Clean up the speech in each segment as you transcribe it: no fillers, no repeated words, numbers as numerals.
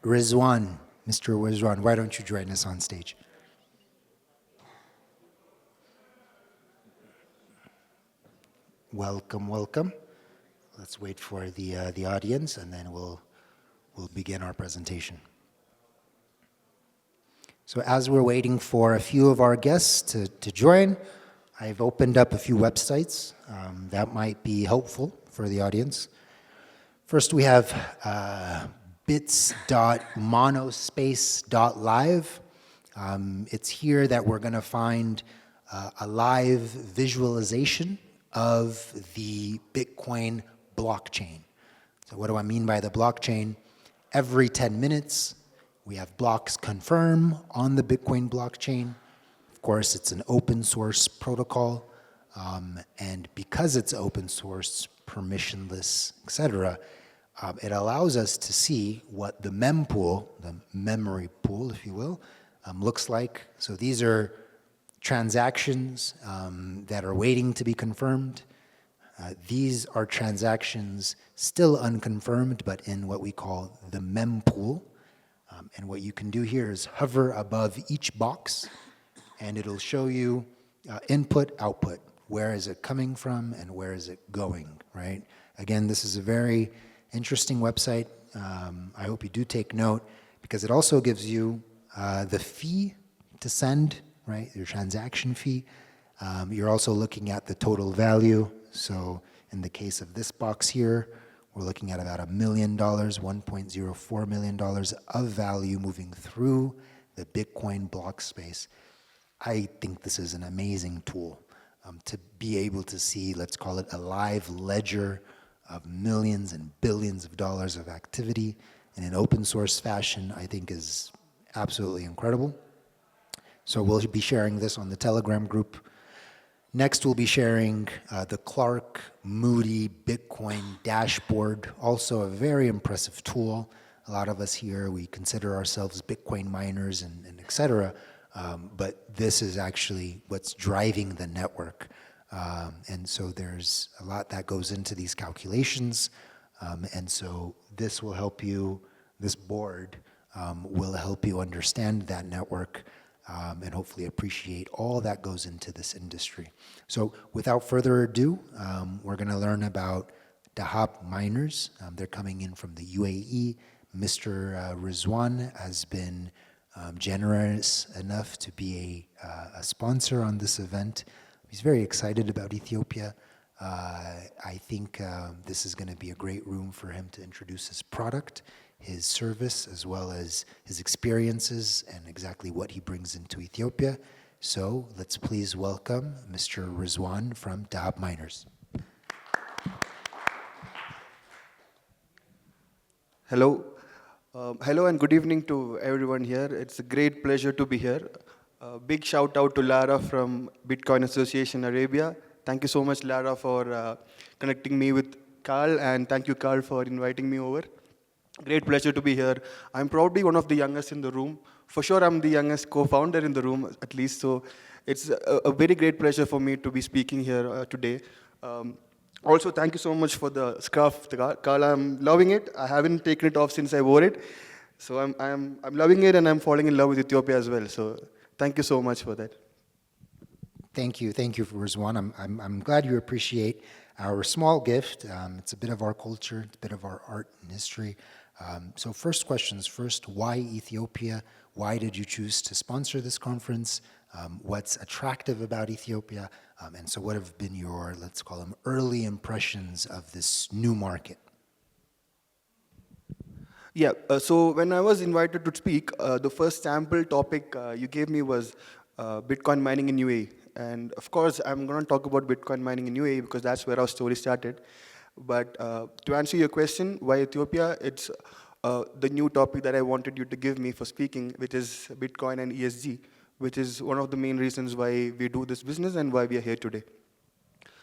Rizwan, Mr. Rizwan, why don't you join us on stage? Welcome, welcome. Let's wait for the audience, and then we'll begin our presentation. So as we're waiting for a few of our guests to join, I've opened up a few websites that might be helpful for the audience. First, we have bits.monospace.live. It's here that we're going to find a live visualization of the Bitcoin blockchain. So what do I mean by the blockchain? Every 10 minutes, we have blocks confirm on the Bitcoin blockchain. Of course, it's an open source protocol. And because it's open source, permissionless, etc., it allows us to see what the mempool, the memory pool, if you will, looks like. So these are transactions that are waiting to be confirmed. These are transactions still unconfirmed, but in what we call the mempool. And what you can do here is hover above each box, and it'll show you input, output. Where is it coming from and where is it going, right? Again, this is a very interesting website. I hope you do take note, because it also gives you the fee to send, right? Your transaction fee. You're also looking at the total value. So in the case of this box here, we're looking at about $1 million, $1.04 million of value moving through the Bitcoin block space. I think this is an amazing tool to be able to see, let's call it a live ledger of millions and billions of dollars of activity in an open source fashion, I think is absolutely incredible. So we'll be sharing this on the Telegram group. Next, we'll be sharing the Clark Moody Bitcoin dashboard, also a very impressive tool. A lot of us here, we consider ourselves Bitcoin miners and et cetera, but this is actually what's driving the network. And so there's a lot that goes into these calculations. And so this will help you, this board will help you understand that network and hopefully appreciate all that goes into this industry. So without further ado, we're going to learn about Dahab miners. They're coming in from the UAE. Mr. Rizwan has been generous enough to be a sponsor on this event. He's very excited about Ethiopia. I think this is going to be a great room for him to introduce his product, his service, as well as his experiences and exactly what he brings into Ethiopia. So let's please welcome Mr. Rizwan from Dahab Miners. Hello. Hello and good evening to everyone here. It's a great pleasure to be here. Big shout out to Lara from Bitcoin Association Arabia. Thank you so much, Lara, for connecting me with Carl, and thank you, Carl, for inviting me over. Great pleasure to be here. I'm probably one of the youngest in the room. For sure, I'm the youngest co-founder in the room, at least. So it's a very great pleasure for me to be speaking here today. Also, thank you so much for the scarf, Carl. I'm loving it. I haven't taken it off since I wore it. So I'm loving it, and I'm falling in love with Ethiopia as well. So thank you so much for that. Thank you, Rizwan. I'm glad you appreciate our small gift. It's a bit of our culture, it's a bit of our art and history. So first questions first, why Ethiopia? Why did you choose to sponsor this conference? What's attractive about Ethiopia? And so what have been your, let's call them, early impressions of this new market? Yeah, so when I was invited to speak, the first sample topic you gave me was Bitcoin mining in UAE. And of course, I'm going to talk about Bitcoin mining in UAE because that's where our story started. But to answer your question, why Ethiopia? It's the new topic that I wanted you to give me for speaking, which is Bitcoin and ESG, which is one of the main reasons why we do this business and why we are here today.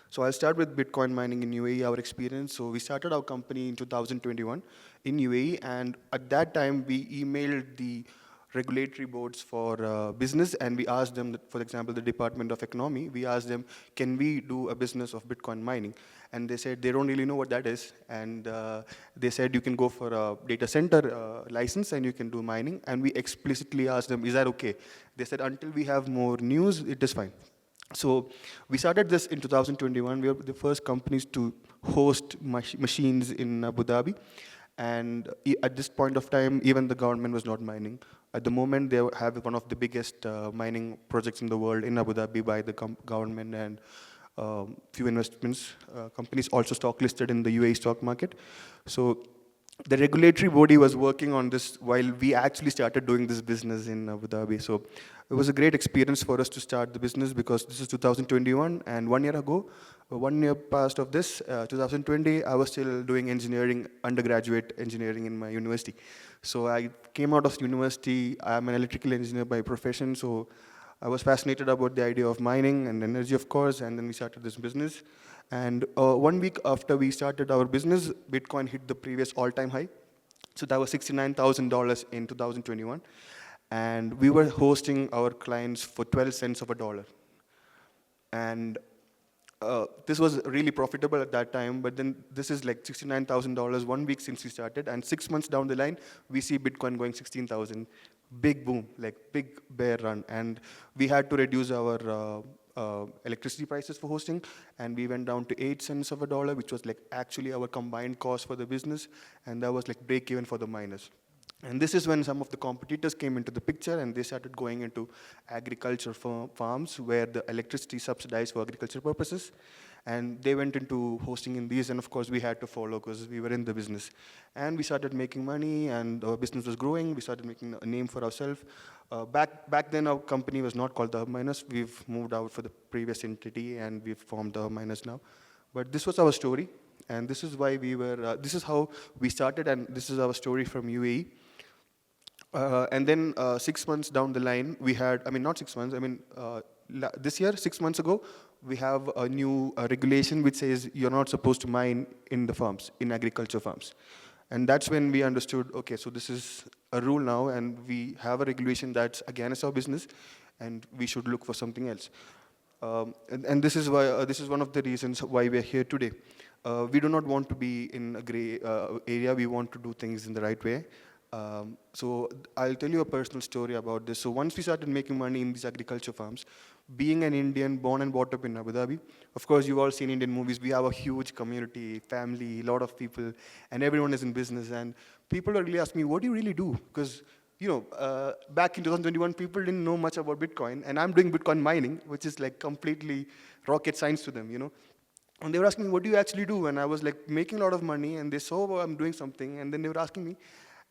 So I'll start with Bitcoin mining in UAE, our experience. So we started our company in 2021 in UAE, and at that time we emailed the regulatory boards for business, and we asked them, that, for example, the Department of Economy, we asked them, can we do a business of Bitcoin mining? And they said they don't really know what that is, and they said you can go for a data center license and you can do mining, and we explicitly asked them, is that okay? They said, until we have more news, it is fine. So we started this in 2021. We were the first companies to host machines in Abu Dhabi. And at this point of time, even the government was not mining. At the moment, they have one of the biggest mining projects in the world in Abu Dhabi by the government, and few investments companies also stock listed in the UAE stock market. So the regulatory body was working on this while we actually started doing this business in Abu Dhabi. So it was a great experience for us to start the business, because this is 2021, and 1 year ago, 1 year past of this, 2020, I was still doing engineering, undergraduate engineering in my university. So I came out of university, I'm an electrical engineer by profession, so I was fascinated about the idea of mining and energy, of course, and then we started this business. And 1 week after we started our business, Bitcoin hit the previous all-time high. So that was $69,000 in 2021. And we were hosting our clients for 12 cents of a dollar. And this was really profitable at that time, but then this is like $69,000 1 week since we started, and 6 months down the line, we see Bitcoin going 16,000. Big boom, like big bear run. And we had to reduce our electricity prices for hosting, and we went down to 8 cents of a dollar, which was like actually our combined cost for the business, and that was like break even for the miners. And this is when some of the competitors came into the picture, and they started going into agriculture farms where the electricity subsidized for agriculture purposes. And they went into hosting in these, and of course we had to follow because we were in the business. And we started making money, and our business was growing. We started making a name for ourselves. Back then, our company was not called Dahab Miners. We've moved out for the previous entity, and we've formed Dahab Miners now. But this was our story, and this is why we were, this is how we started, and this is our story from UAE. And then 6 months down the line, we had, I mean, not 6 months, I mean, this year, 6 months ago, we have a new regulation which says you're not supposed to mine in the farms, in agriculture farms. And that's when we understood, okay, so this is a rule now, and we have a regulation that's against our business, and we should look for something else. And this is why, this is one of the reasons why we're here today. We do not want to be in a gray area. We want to do things in the right way. So I'll tell you a personal story about this. So once we started making money in these agriculture farms, being an Indian born and brought up in Abu Dhabi, of course you've all seen Indian movies, we have a huge community, family, a lot of people, and everyone is in business. And people are really asking me, what do you really do? Because back in 2021, people didn't know much about Bitcoin, and I'm doing Bitcoin mining, which is like completely rocket science to them, And they were asking me, what do you actually do? And I was like making a lot of money, and they saw I'm doing something, and then they were asking me,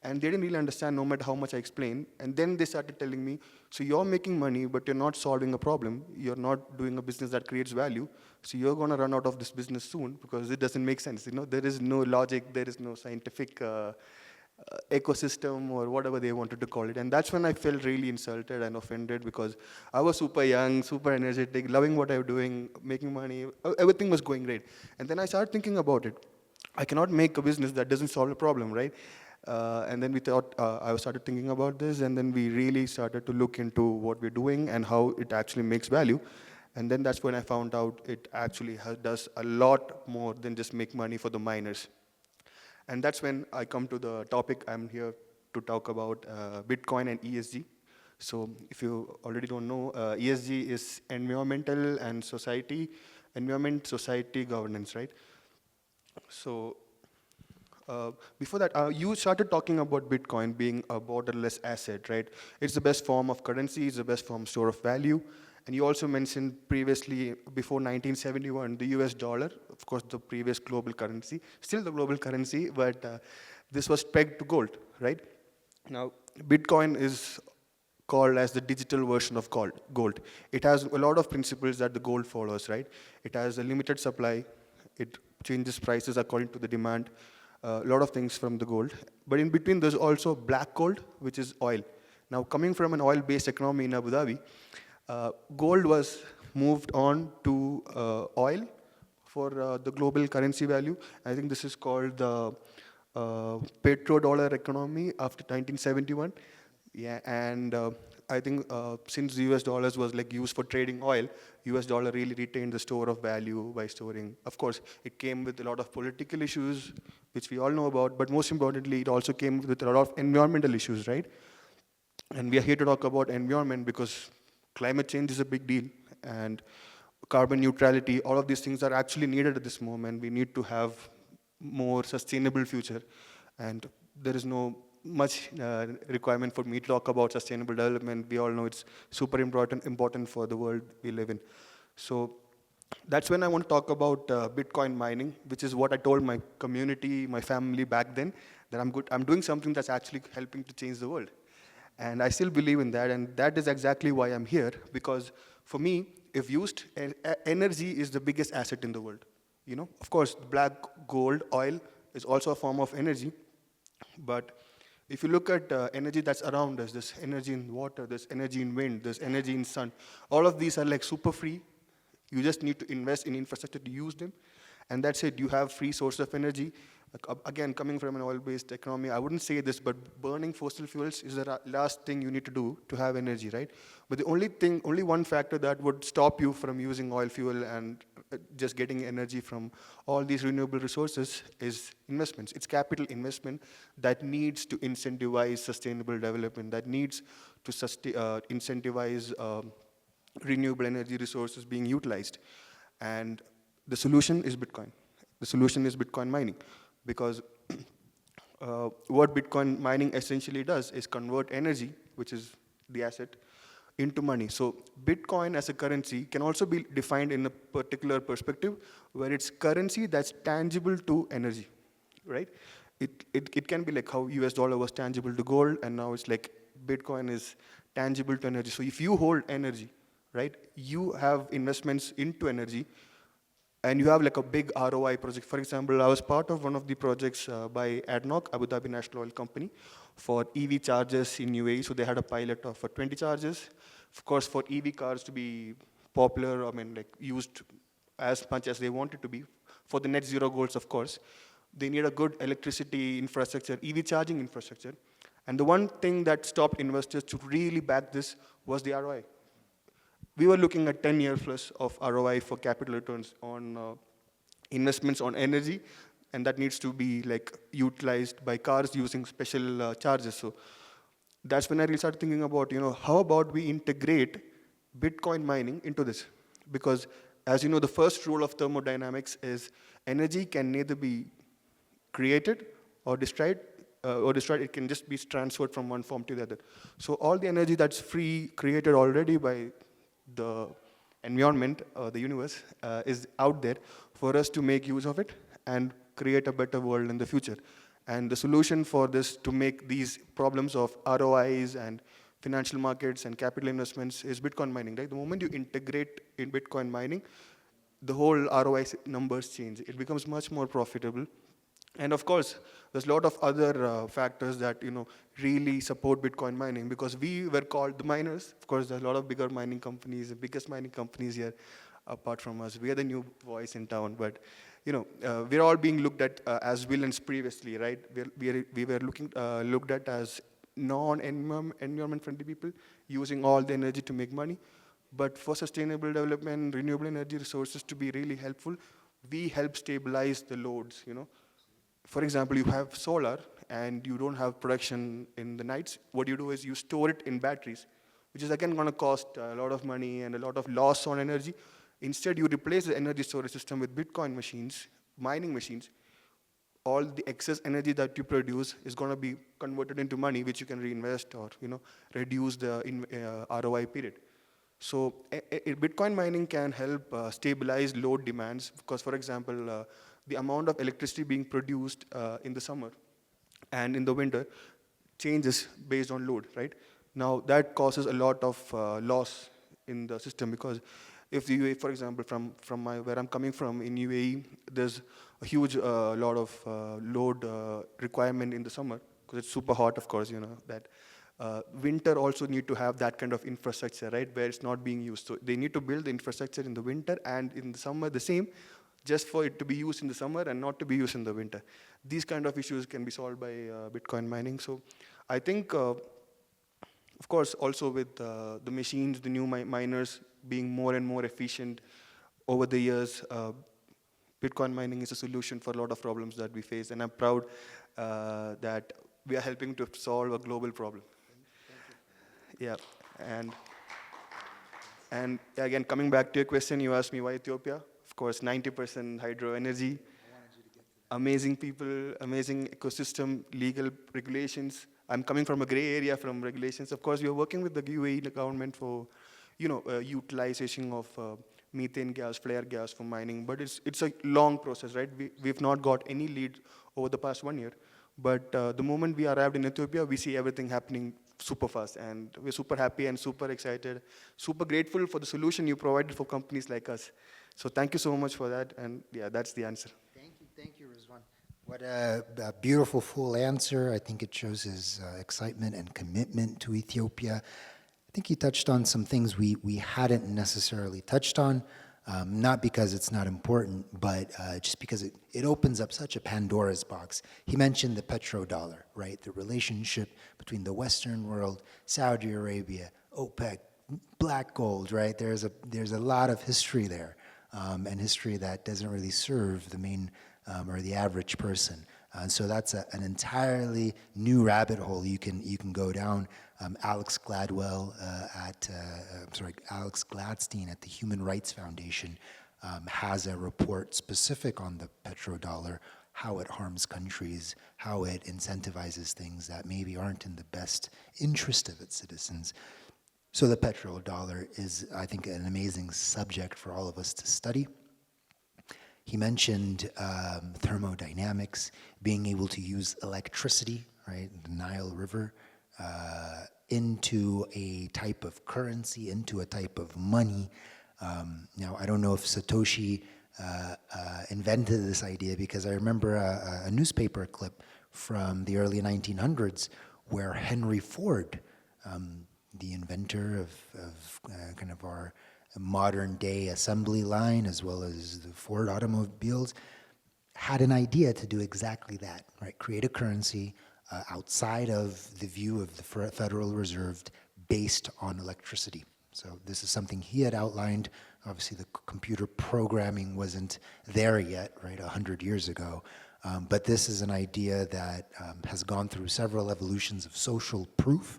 and they didn't really understand no matter how much I explained. And then they started telling me, so you're making money, but you're not solving a problem. You're not doing a business that creates value. So you're going to run out of this business soon because it doesn't make sense. There is no logic. There is no scientific ecosystem or whatever they wanted to call it. And that's when I felt really insulted and offended, because I was super young, super energetic, loving what I was doing, making money. Everything was going great. And then I started thinking about it. I cannot make a business that doesn't solve a problem, right? And then we thought, I started thinking about this, and then we really started to look into what we're doing and how it actually makes value. And then that's when I found out it actually does a lot more than just make money for the miners. And that's when I come to the topic I'm here to talk about, Bitcoin and ESG. So if you already don't know, ESG is environmental and society, environment, society, governance, right? So before that, you started talking about Bitcoin being a borderless asset, right? It's the best form of currency, it's the best form of store of value. And you also mentioned previously, before 1971, the US dollar, of course, the previous global currency, still the global currency, but this was pegged to gold, right? Now, Bitcoin is called as the digital version of gold. It has a lot of principles that the gold follows, right? It has a limited supply. It changes prices according to the demand. A lot of things from the gold. But in between, there's also black gold, which is oil. Now, coming from an oil-based economy in Abu Dhabi, gold was moved on to oil for the global currency value. I think this is called the petrodollar economy after 1971. Yeah, and I think since the US dollars was like used for trading oil, US dollar really retained the store of value by storing. Of course, it came with a lot of political issues, which we all know about, but most importantly, it also came with a lot of environmental issues, right? And we are here to talk about environment because climate change is a big deal, and carbon neutrality, all of these things are actually needed at this moment. We need to have more sustainable future, and there is no much requirement for me to talk about sustainable development. We all know it's super important for the world we live in. So that's when I want to talk about Bitcoin mining, which is what I told my community, my family back then, that I'm doing something that's actually helping to change the world. And I still believe in that, and that is exactly why I'm here, because for me, if used, energy is the biggest asset in the world. You know, of course, black gold, oil is also a form of energy, but if you look at energy that's around us, there's energy in water, there's energy in wind, there's energy in sun. All of these are like super free. You just need to invest in infrastructure to use them. And that's it, you have free source of energy. Again, coming from an oil-based economy, I wouldn't say this, but burning fossil fuels is the last thing you need to do to have energy, right? But the only one factor that would stop you from using oil fuel and just getting energy from all these renewable resources is investments. It's capital investment that needs to incentivize sustainable development, that needs to incentivize renewable energy resources being utilized. And the solution is Bitcoin. The solution is Bitcoin mining, because what Bitcoin mining essentially does is convert energy, which is the asset, into money. So Bitcoin as a currency can also be defined in a particular perspective where it's currency that's tangible to energy, right? It can be like how US dollar was tangible to gold, and now it's like Bitcoin is tangible to energy. So if you hold energy, right, you have investments into energy, and you have like a big ROI project. For example, I was part of one of the projects by ADNOC, Abu Dhabi National Oil Company, for EV chargers in UAE. So they had a pilot of for 20 chargers. Of course, for EV cars to be popular, I mean, like used as much as they want it to be, for the net zero goals, of course, they need a good electricity infrastructure, EV charging infrastructure. And the one thing that stopped investors to really back this was the ROI. We were looking at 10 years plus of ROI for capital returns on investments on energy, and that needs to be like utilized by cars using special charges. So that's when I really started thinking about, how about we integrate Bitcoin mining into this? Because as you know, the first rule of thermodynamics is energy can neither be created or destroyed, it can just be transferred from one form to the other. So all the energy that's free, created already by the environment, the universe, is out there for us to make use of it and create a better world in the future. And the solution for this, to make these problems of ROIs and financial markets and capital investments, is Bitcoin mining, right? The moment you integrate in Bitcoin mining, the whole ROI numbers change. It becomes much more profitable. And of course, there's a lot of other factors that really support Bitcoin mining, because we were called the miners. Of course, there's a lot of bigger mining companies, the biggest mining companies here, apart from us. We are the new voice in town, but we're all being looked at as villains previously, right? We were looked at as non-environment friendly people, using all the energy to make money. But for sustainable development, renewable energy resources to be really helpful, we help stabilize the loads. For example, you have solar and you don't have production in the nights. What you do is you store it in batteries, which is again going to cost a lot of money and a lot of loss on energy. Instead, you replace the energy storage system with Bitcoin machines, mining machines. All the excess energy that you produce is going to be converted into money, which you can reinvest or reduce the ROI period. So Bitcoin mining can help stabilize load demands, because, for example, the amount of electricity being produced in the summer and in the winter changes based on load, right? Now, that causes a lot of loss in the system, because if the UAE, for example, from where I'm coming from in UAE, there's a huge lot of load requirement in the summer, because it's super hot, of course, that. Winter also need to have that kind of infrastructure, right, where it's not being used. So they need to build the infrastructure in the winter and in the summer the same, just for it to be used in the summer and not to be used in the winter. These kind of issues can be solved by Bitcoin mining. So I think of course, also with the machines, the new miners being more and more efficient over the years, Bitcoin mining is a solution for a lot of problems that we face, and I'm proud that we are helping to solve a global problem. Yeah, and again, coming back to your question, you asked me why Ethiopia. Of course, 90% hydro energy, amazing people, amazing ecosystem, legal regulations. I'm coming from a gray area from regulations. Of course, we are working with the UAE government for, utilization of methane gas, flare gas for mining. But it's a long process, right? We've not got any lead over the past 1 year. But the moment we arrived in Ethiopia, we see everything happening super fast. And we're super happy and super excited, super grateful for the solution you provided for companies like us. So thank you so much for that. And yeah, that's the answer. Thank you, Rizwan. What a beautiful, full answer. I think it shows his excitement and commitment to Ethiopia. I think he touched on some things we hadn't necessarily touched on, not because it's not important, but just because it opens up such a Pandora's box. He mentioned the petrodollar, right? The relationship between the Western world, Saudi Arabia, OPEC, black gold, right? There's a lot of history there, and history that doesn't really serve the main or the average person. So that's an entirely new rabbit hole you can go down. Alex Gladstein at the Human Rights Foundation has a report specific on the petrodollar, how it harms countries, how it incentivizes things that maybe aren't in the best interest of its citizens. So the petrodollar is, I think, an amazing subject for all of us to study. He mentioned thermodynamics, being able to use electricity, right, the Nile River, into a type of currency, into a type of money. Now, I don't know if Satoshi invented this idea, because I remember a newspaper clip from the early 1900s where Henry Ford, the inventor of kind of our modern day assembly line, as well as the Ford automobiles, had an idea to do exactly that, right? Create a currency outside of the view of the Federal Reserve based on electricity. So this is something he had outlined. Obviously, the computer programming wasn't there yet, right, 100 years ago. But this is an idea that has gone through several evolutions of social proof,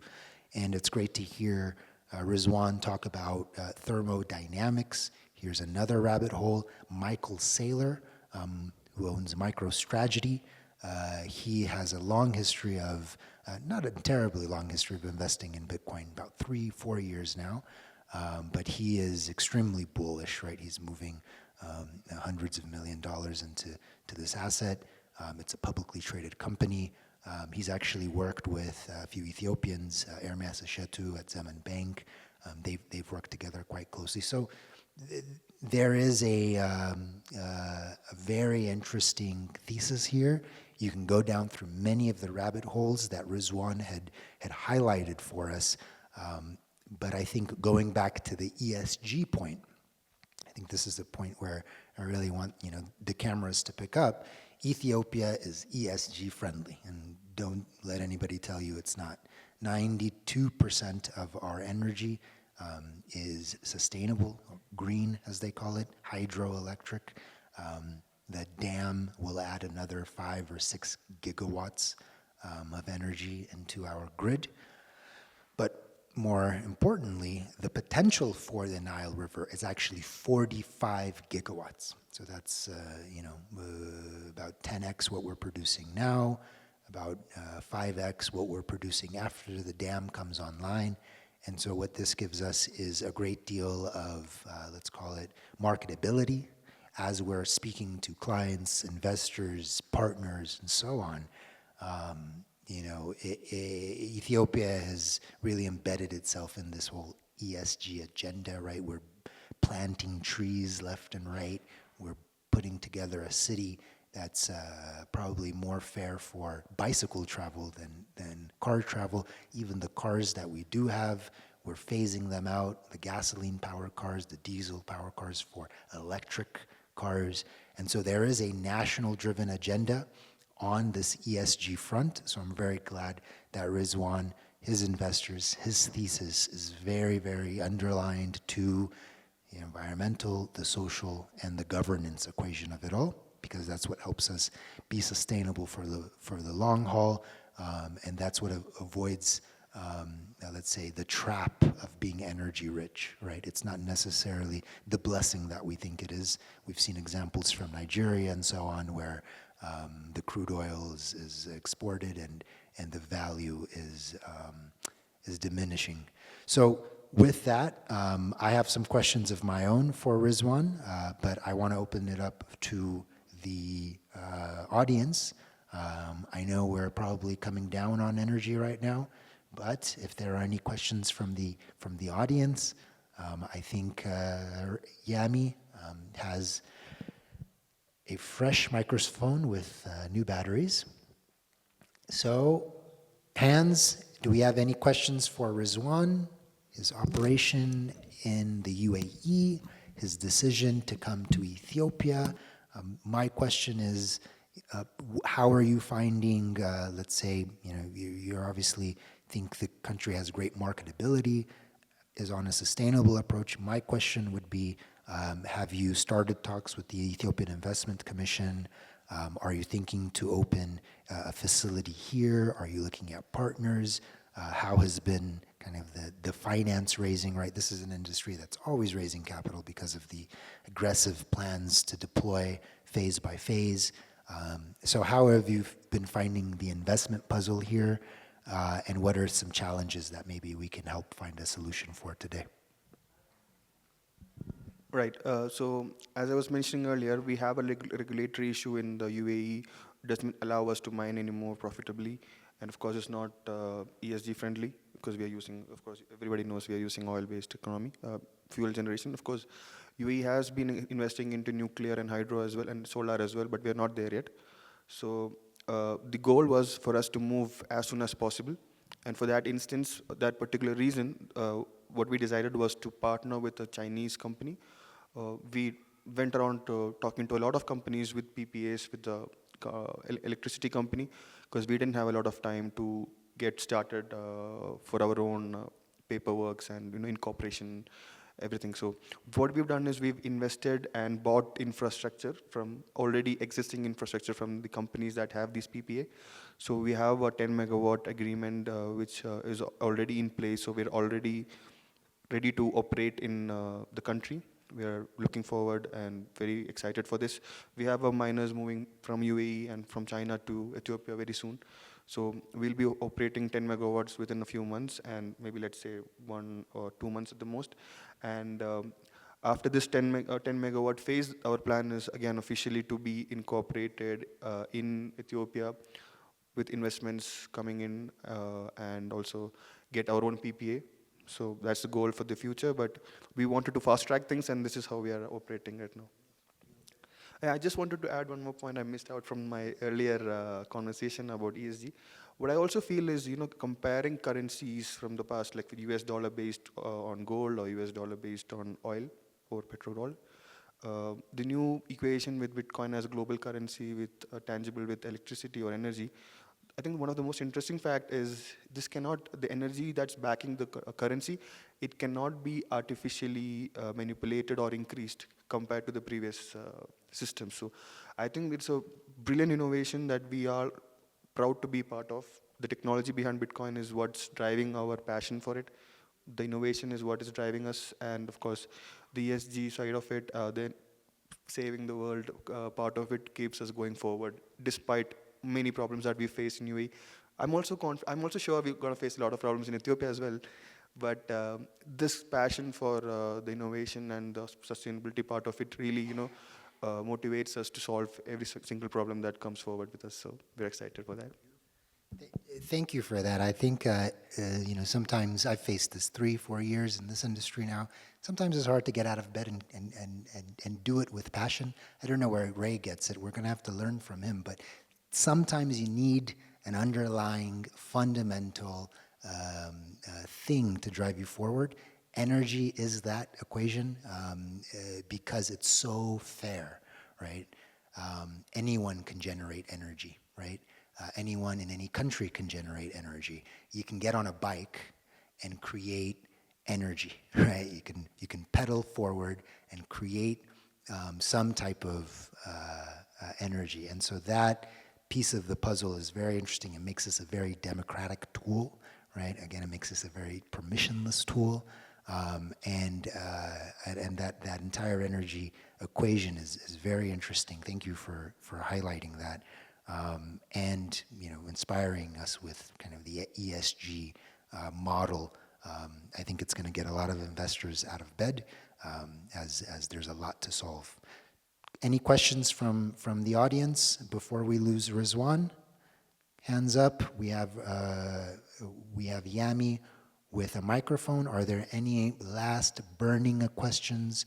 and it's great to hear Rizwan talk about thermodynamics. Here's another rabbit hole. Michael Saylor, who owns MicroStrategy. He has a long history of, not a terribly long history of investing in Bitcoin, about 3-4 years now. But he is extremely bullish, right? He's moving hundreds of $millions into this asset. It's a publicly traded company. He's actually worked with a few Ethiopians, Ermes Eshetu at Zeman Bank. They've worked together quite closely. So there is a very interesting thesis here. You can go down through many of the rabbit holes that Rizwan had highlighted for us. But I think going back to the ESG point, I think this is the point where I really want the cameras to pick up. Ethiopia is ESG friendly, and don't let anybody tell you it's not. 92% of our energy is sustainable, or green as they call it, hydroelectric. The dam will add another 5 or 6 gigawatts of energy into our grid. But more importantly, the potential for the Nile River is actually 45 gigawatts. So that's about 10x what we're producing now, about 5x what we're producing after the dam comes online. And so what this gives us is a great deal of, let's call it, marketability as we're speaking to clients, investors, partners, and so on. Ethiopia has really embedded itself in this whole ESG agenda, right? We're planting trees left and right. We're putting together a city that's probably more fair for bicycle travel than car travel. Even the cars that we do have, we're phasing them out, the gasoline-powered cars, the diesel-powered cars for electric cars. And so there is a national-driven agenda on this ESG front. So I'm very glad that Rizwan his investors, his thesis is very, very underlined to the environmental, the social, and the governance equation of it all, because that's what helps us be sustainable for the long haul, and that's what avoids, let's say, the trap of being energy rich, right? It's not necessarily the blessing that we think it is. We've seen examples from Nigeria and so on where the crude oil is exported and the value is diminishing. So with that, I have some questions of my own for Rizwan, but I want to open it up to the audience. I know we're probably coming down on energy right now, but if there are any questions from the audience, I think Yami has a fresh microphone with new batteries. So, hands, do we have any questions for Rizwan? His operation in the UAE, his decision to come to Ethiopia. My question is, how are you finding, let's say, you obviously think the country has great marketability, is on a sustainable approach. My question would be, have you started talks with the Ethiopian Investment Commission? Are you thinking to open a facility here? Are you looking at partners? How has been kind of the finance raising, right? This is an industry that's always raising capital because of the aggressive plans to deploy phase by phase. So how have you been finding the investment puzzle here? And what are some challenges that maybe we can help find a solution for today? Right. So as I was mentioning earlier, we have a regulatory issue in the UAE. Doesn't allow us to mine anymore profitably, and of course, it's not ESG friendly because we are using. Of course, everybody knows we are using oil-based economy, fuel generation. Of course, UAE has been investing into nuclear and hydro as well, and solar as well, but we are not there yet. So the goal was for us to move as soon as possible, and for that instance, that particular reason, what we decided was to partner with a Chinese company. We went around talking to a lot of companies with PPAs with the electricity company because we didn't have a lot of time to get started for our own paperworks and incorporation, everything. So what we've done is we've invested and bought infrastructure from already existing infrastructure from the companies that have this PPA. So we have a 10 megawatt agreement which is already in place. So we're already ready to operate in the country. We are looking forward and very excited for this. We have our miners moving from UAE and from China to Ethiopia very soon. So we'll be operating 10 megawatts within a few months and maybe let's say 1 or 2 months at the most. And after this 10 megawatt phase, our plan is again officially to be incorporated in Ethiopia with investments coming in and also get our own PPA. So that's the goal for the future, but we wanted to fast track things and this is how we are operating right now. I just wanted to add one more point I missed out from my earlier conversation about ESG. What I also feel is, comparing currencies from the past, like US dollar based on gold or US dollar based on oil or petrol, the new equation with Bitcoin as a global currency with tangible with electricity or energy, I think one of the most interesting fact is the energy that's backing the currency, it cannot be artificially manipulated or increased compared to the previous system. So I think it's a brilliant innovation that we are proud to be part of. The technology behind Bitcoin is what's driving our passion for it. The innovation is what is driving us. And of course, the ESG side of it, then saving the world part of it keeps us going forward despite many problems that we face in UAE. I'm also sure we're going to face a lot of problems in Ethiopia as well. But this passion for the innovation and the sustainability part of it really, motivates us to solve every single problem that comes forward with us. So we're excited for that. Thank you for that. I think, sometimes I've faced this 3-4 years in this industry now. Sometimes it's hard to get out of bed and do it with passion. I don't know where Ray gets it. We're going to have to learn from him. But sometimes you need an underlying fundamental thing to drive you forward. Energy is that equation because it's so fair, right? Anyone can generate energy, right? anyone in any country can generate energy. You can get on a bike and create energy, right? You can pedal forward and create some type of energy. And so that piece of the puzzle is very interesting. It makes this a very democratic tool, right? Again, it makes this a very permissionless tool. And that entire energy equation is very interesting. Thank you for highlighting that. And inspiring us with kind of the ESG model. I think it's going to get a lot of investors out of bed as there's a lot to solve. Any questions from the audience before we lose Rizwan? Hands up. We have Yami with a microphone. Are there any last burning questions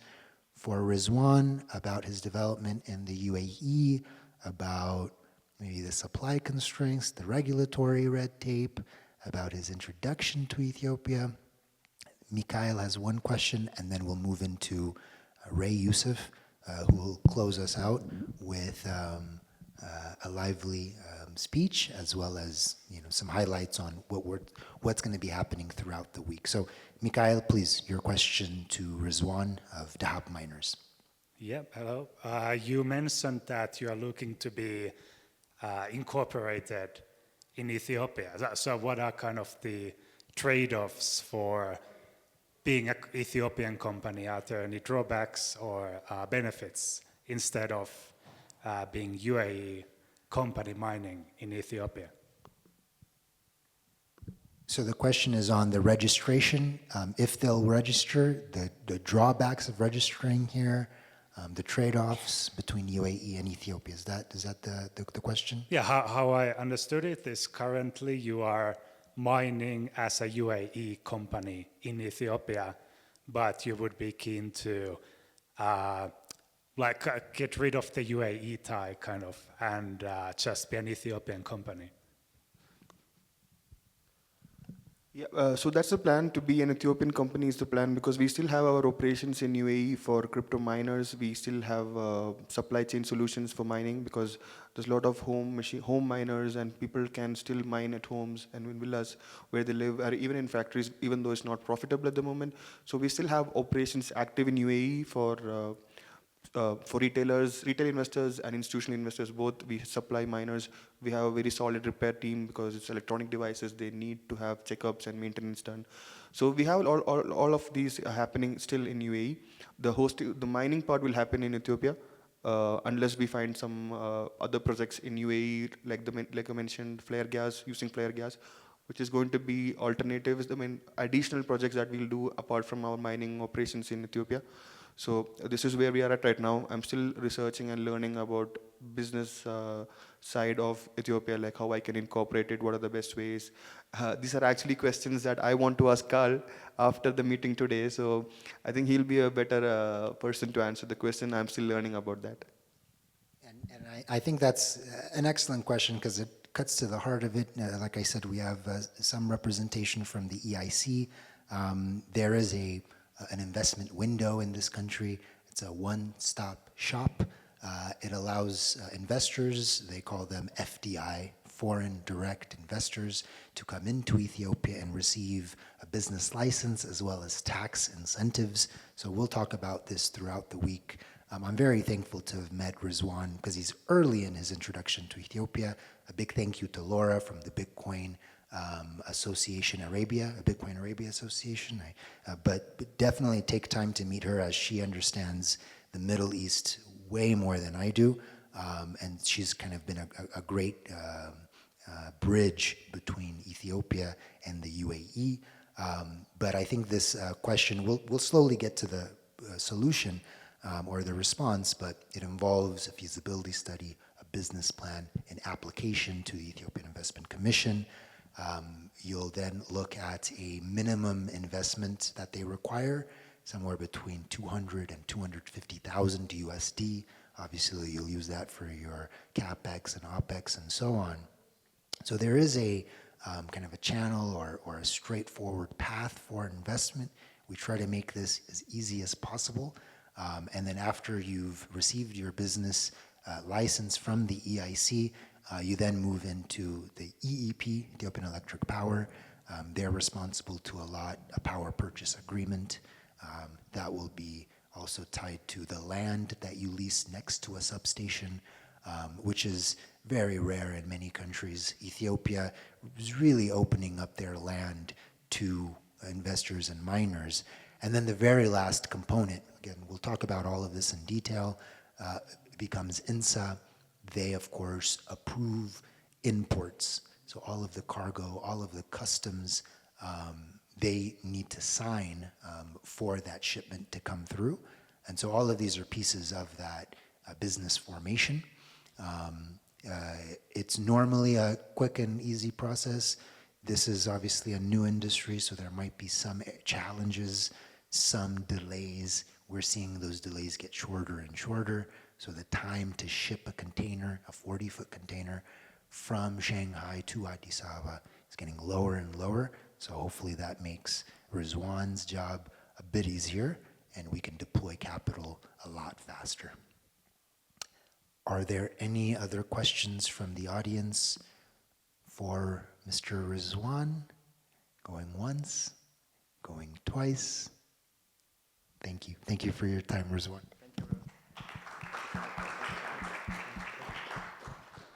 for Rizwan about his development in the UAE, about maybe the supply constraints, the regulatory red tape, about his introduction to Ethiopia? Mikhail has one question, and then we'll move into Ray Youssef, who will close us out with a lively speech, as well as some highlights on what's going to be happening throughout the week. So, Mikhail, please, your question to Rizwan of Dahab Miners. Yeah, hello. You mentioned that you are looking to be incorporated in Ethiopia. So what are kind of the trade-offs for being an Ethiopian company? Are there any drawbacks or benefits instead of being UAE company mining in Ethiopia? So the question is on the registration, if they'll register, the drawbacks of registering here, the trade-offs between UAE and Ethiopia. Is that the question? Yeah, how I understood it is currently you are mining as a UAE company in Ethiopia, but you would be keen to get rid of the UAE tie kind of and just be an Ethiopian company. Yeah, so that's the plan. To be an Ethiopian company is the plan, because we still have our operations in UAE for crypto miners. We still have supply chain solutions for mining, because there's a lot of home miners, and people can still mine at homes and in villas where they live, or even in factories, even though it's not profitable at the moment. So we still have operations active in UAE for retailers, retail investors and institutional investors both. We supply miners. We have a very solid repair team, because it's electronic devices. They need to have checkups and maintenance done. So we have all of these happening still in UAE. The mining part will happen in Ethiopia, unless we find some other projects in UAE, like I mentioned, using flare gas, which is going to be alternatives. I mean, additional projects that we'll do apart from our mining operations in Ethiopia. So this is where we are at right now. I'm still researching and learning about business side of Ethiopia, like how I can incorporate it, what are the best ways. These are actually questions that I want to ask Carl after the meeting today. So I think he'll be a better person to answer the question. I'm still learning about that. And I think that's an excellent question, because it cuts to the heart of it. Like I said, we have some representation from the EIC. There is an investment window in this country. It's a one-stop shop. It allows investors, they call them FDI, foreign direct investors, to come into Ethiopia and receive a business license as well as tax incentives. So we'll talk about this throughout the week. I'm very thankful to have met Rizwan, because he's early in his introduction to Ethiopia. A big thank you to Laura from the Bitcoin Association Arabia, Bitcoin Arabia Association. But definitely take time to meet her, as she understands the Middle East way more than I do. And she's kind of been a great bridge between Ethiopia and the UAE. But I think this question, we'll slowly get to the solution or the response, but it involves a feasibility study, a business plan, an application to the Ethiopian Investment Commission. You'll then look at a minimum investment that they require, somewhere between 200 and 250,000 USD. Obviously, you'll use that for your CapEx and OpEx and so on. So there is a kind of a channel or a straightforward path for investment. We try to make this as easy as possible. And then after you've received your business license from the EIC, You then move into the EEP, Ethiopian Electric Power. They're responsible to allot a power purchase agreement that will be also tied to the land that you lease next to a substation, which is very rare in many countries. Ethiopia is really opening up their land to investors and miners. And then the very last component, again, we'll talk about all of this in detail, becomes INSA. They, of course, approve imports. So all of the cargo, all of the customs, they need to sign for that shipment to come through. And so all of these are pieces of that business formation. It's normally a quick and easy process. This is obviously a new industry, so there might be some challenges, some delays. We're seeing those delays get shorter and shorter. So the time to ship a container, a 40-foot container, from Shanghai to Addis Ababa is getting lower and lower. So hopefully that makes Rizwan's job a bit easier, and we can deploy capital a lot faster. Are there any other questions from the audience for Mr. Rizwan? Going once, going twice. Thank you. Thank you for your time, Rizwan.